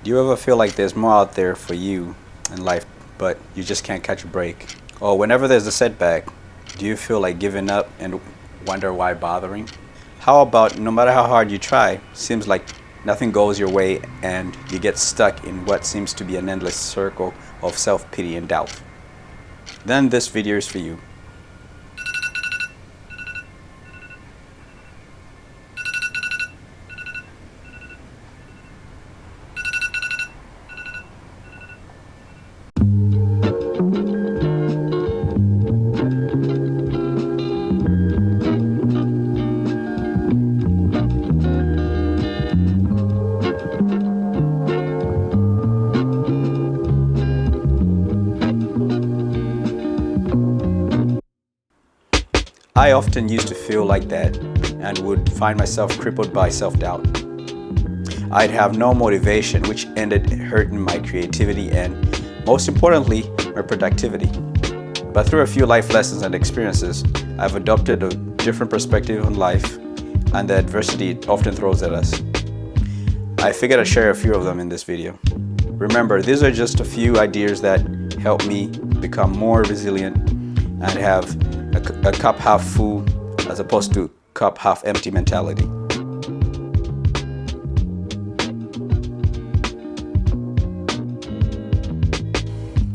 Do you ever feel like there's more out there for you in life, but you just can't catch a break? Or whenever there's a setback, do you feel like giving up and wonder why bothering? How about no matter how hard you try, seems like nothing goes your way and you get stuck in what seems to be an endless circle of self-pity and doubt? Then this video is for you. I often used to feel like that and would find myself crippled by self-doubt. I'd have no motivation, which ended hurting my creativity and, most importantly, my productivity. But through a few life lessons and experiences, I've adopted a different perspective on life and the adversity it often throws at us. I figured I'd share a few of them in this video. Remember, these are just a few ideas that help me become more resilient and have a cup half full as opposed to cup half empty mentality.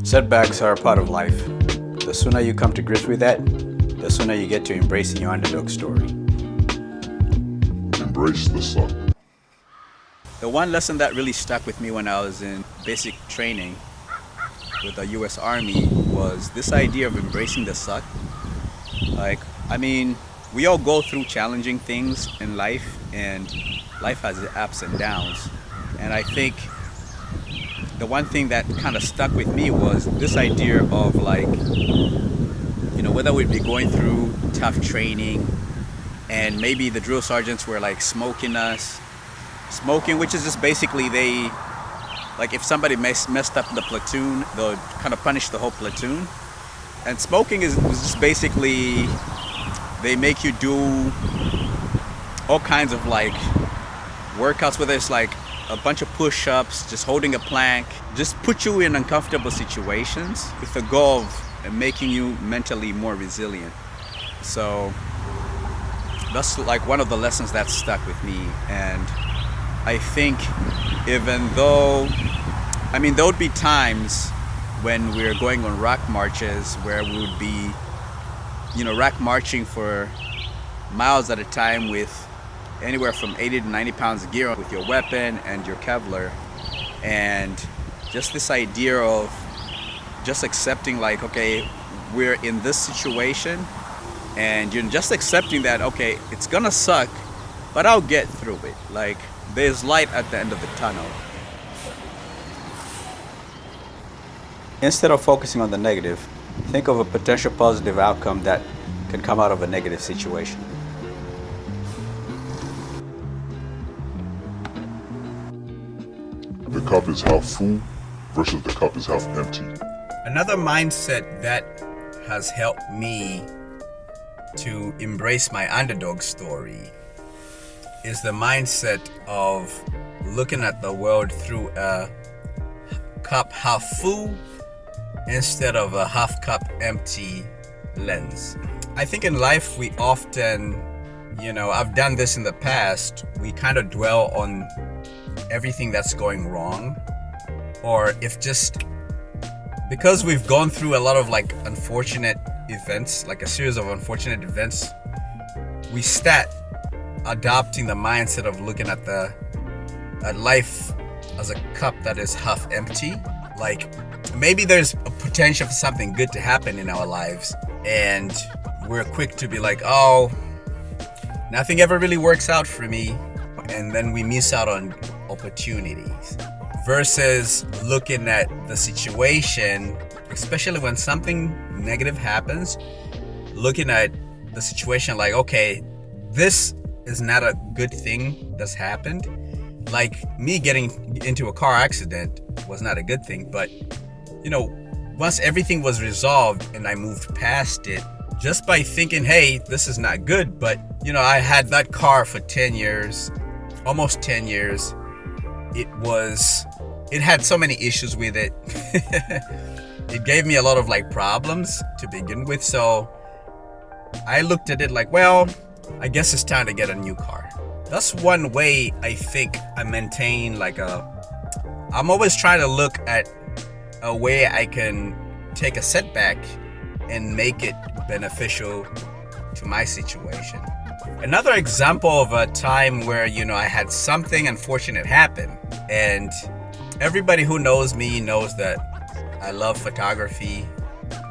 Setbacks are a part of life. The sooner you come to grips with that, the sooner you get to embracing your underdog story. Embrace the suck. The one lesson that really stuck with me when I was in basic training with the US Army was this idea of embracing the suck. We all go through challenging things in life, and life has its ups and downs. And I think the one thing that kind of stuck with me was this idea of whether we'd be going through tough training and maybe the drill sergeants were smoking us. Smoking, which is just basically if somebody messed up the platoon, they'll kind of punish the whole platoon. And smoking was just basically, they make you do all kinds of workouts, whether it's a bunch of push-ups, just holding a plank, just put you in uncomfortable situations with the goal of making you mentally more resilient. So that's one of the lessons that stuck with me. And I think even though, there would be times when we're going on rock marches where we would be, rock marching for miles at a time with anywhere from 80 to 90 pounds of gear with your weapon and your Kevlar. And just this idea of just accepting okay, we're in this situation and you're just accepting that, okay, it's gonna suck, but I'll get through it. There's light at the end of the tunnel. Instead of focusing on the negative, think of a potential positive outcome that can come out of a negative situation. The cup is half full versus the cup is half empty. Another mindset that has helped me to embrace my underdog story is the mindset of looking at the world through a cup half full instead of a half cup empty lens. I think in life we often, I've done this in the past, we kind of dwell on everything that's going wrong, or because we've gone through a lot of unfortunate events, a series of unfortunate events, we start adopting the mindset of looking at life as a cup that is half empty. Maybe there's a potential for something good to happen in our lives, and we're quick to be oh, nothing ever really works out for me, and then we miss out on opportunities. Versus looking at the situation, especially when something negative happens, looking at the situation okay, this is not a good thing that's happened. Me getting into a car accident was not a good thing, but once everything was resolved and I moved past it, just by thinking, hey, this is not good, but I had that car for 10 years, almost 10 years. It was it had so many issues with it. It gave me a lot of like problems to begin with, so I looked at it like, well, I guess it's time to get a new car. That's one way I think I maintain like I'm always trying to look at a way I can take a setback and make it beneficial to my situation. Another example of a time where, I had something unfortunate happen, and everybody who knows me knows that I love photography.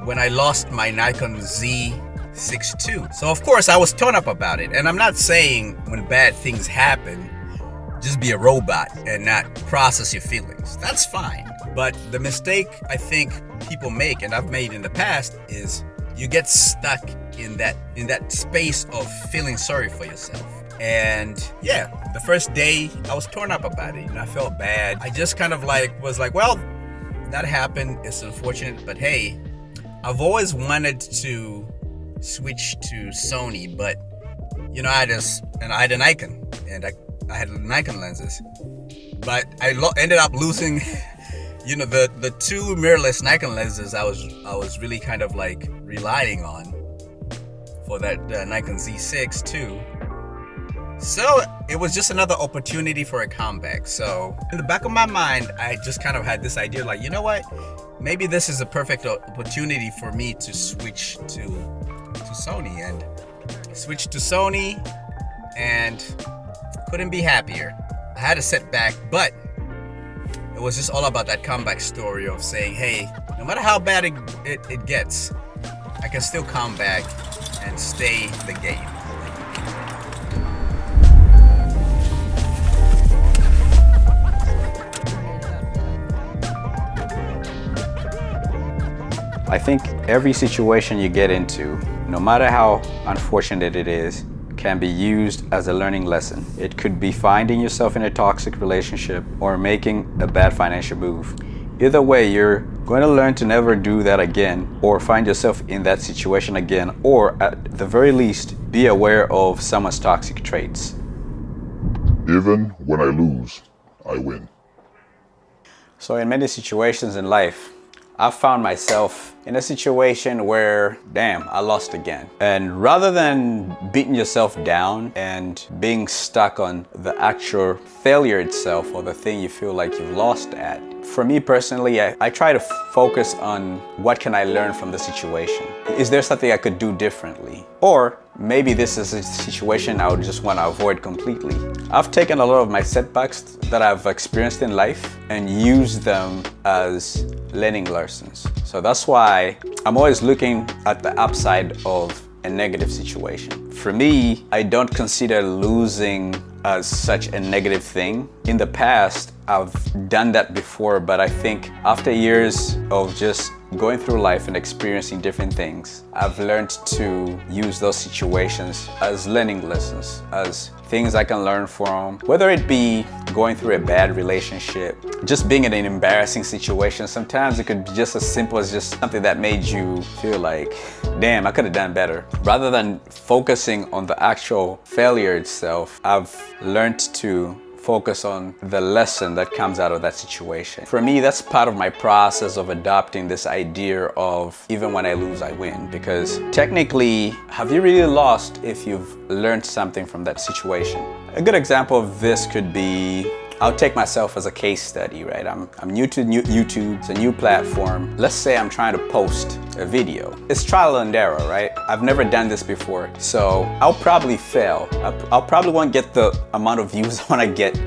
When I lost my Nikon Z6 II. So of course I was torn up about it. And I'm not saying when bad things happen, just be a robot and not process your feelings. That's fine. But the mistake I think people make, and I've made in the past, is you get stuck in that space of feeling sorry for yourself. And yeah, the first day I was torn up about it, and I felt bad. I just kind of was like, well, that happened. It's unfortunate, but hey, I've always wanted to switch to Sony, but I had a Nikon, and I had Nikon lenses, but I ended up losing the two mirrorless Nikon lenses I was really kind of like relying on for that Nikon Z6 II. So it was just another opportunity for a comeback. So in the back of my mind, I just kind of had this idea like, you know what? Maybe this is a perfect opportunity for me to switch to Sony, and switch to Sony and couldn't be happier. I had a setback, but it was just all about that comeback story of saying, hey, no matter how bad it gets, I can still come back and stay the game. I think every situation you get into, no matter how unfortunate it is, can be used as a learning lesson. It could be finding yourself in a toxic relationship or making a bad financial move. Either way, you're going to learn to never do that again, or find yourself in that situation again, or at the very least, be aware of someone's toxic traits. Even when I lose, I win. So in many situations in life, I've found myself in a situation where, damn, I lost again. And rather than beating yourself down and being stuck on the actual failure itself or the thing you feel like you've lost at, for me personally, I try to focus on what can I learn from the situation. Is there something I could do differently? Or maybe this is a situation I would just want to avoid completely. I've taken a lot of my setbacks that I've experienced in life and used them as learning lessons. So that's why I'm always looking at the upside of a negative situation. For me, I don't consider losing as such a negative thing. In the past, I've done that before, but I think after years of just going through life and experiencing different things, I've learned to use those situations as learning lessons, as things I can learn from, whether it be going through a bad relationship, just being in an embarrassing situation. Sometimes it could be just as simple as just something that made you feel like, damn, I could have done better. Rather than focusing on the actual failure itself, I've learned to focus on the lesson that comes out of that situation. For me, that's part of my process of adopting this idea of even when I lose, I win. Because technically, have you really lost if you've learned something from that situation? A good example of this could be, I'll take myself as a case study, right? I'm new to YouTube, it's a new platform. Let's say I'm trying to post a video. It's trial and error, right? I've never done this before, so I'll probably fail. I'll probably won't get the amount of views I want to get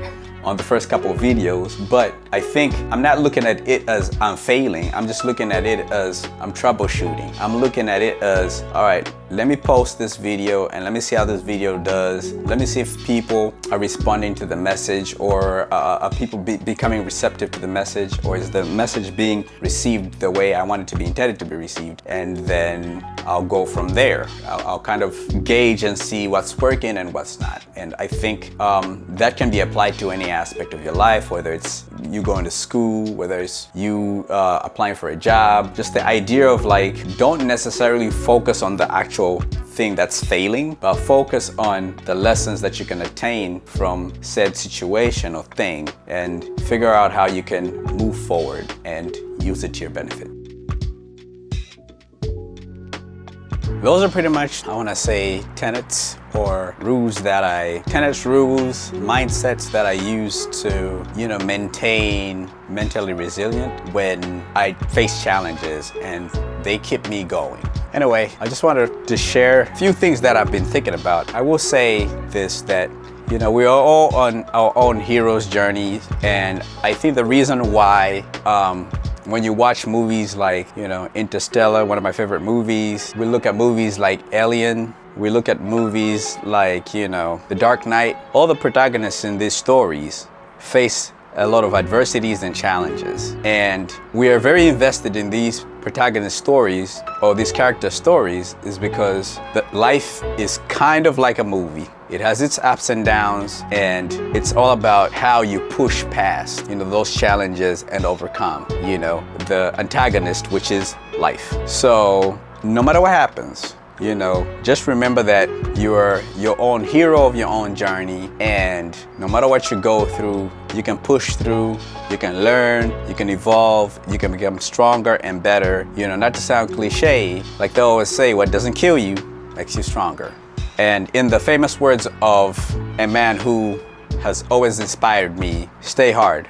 on the first couple of videos, but I think I'm not looking at it as I'm failing. I'm just looking at it as I'm troubleshooting. I'm looking at it as, all right, let me post this video and let me see how this video does. Let me see if people are responding to the message, or are people becoming receptive to the message, or is the message being received the way I want it to be intended to be received? And then I'll go from there. I'll kind of gauge and see what's working and what's not. And I think that can be applied to any aspect of your life, whether it's you going to school, whether it's you applying for a job. Just the idea of like, don't necessarily focus on the actual thing that's failing, but focus on the lessons that you can attain from said situation or thing and figure out how you can move forward and use it to your benefit. Those are pretty much, I want to say, tenets, rules, mindsets that I use to, maintain mentally resilient when I face challenges, and they keep me going. Anyway, I just wanted to share a few things that I've been thinking about. I will say this, that we are all on our own hero's journey, and I think the reason why when you watch movies like, Interstellar, one of my favorite movies, we look at movies like Alien, we look at movies like, The Dark Knight, all the protagonists in these stories face a lot of adversities and challenges. And we are very invested in these protagonist stories, or these character stories, is because life is kind of like a movie. It has its ups and downs, and it's all about how you push past, those challenges and overcome, the antagonist, which is life. So no matter what happens, just remember that you are your own hero of your own journey, and no matter what you go through, you can push through, you can learn, you can evolve, you can become stronger and better. Not to sound cliche, like they always say, what doesn't kill you makes you stronger. And in the famous words of a man who has always inspired me, stay hard,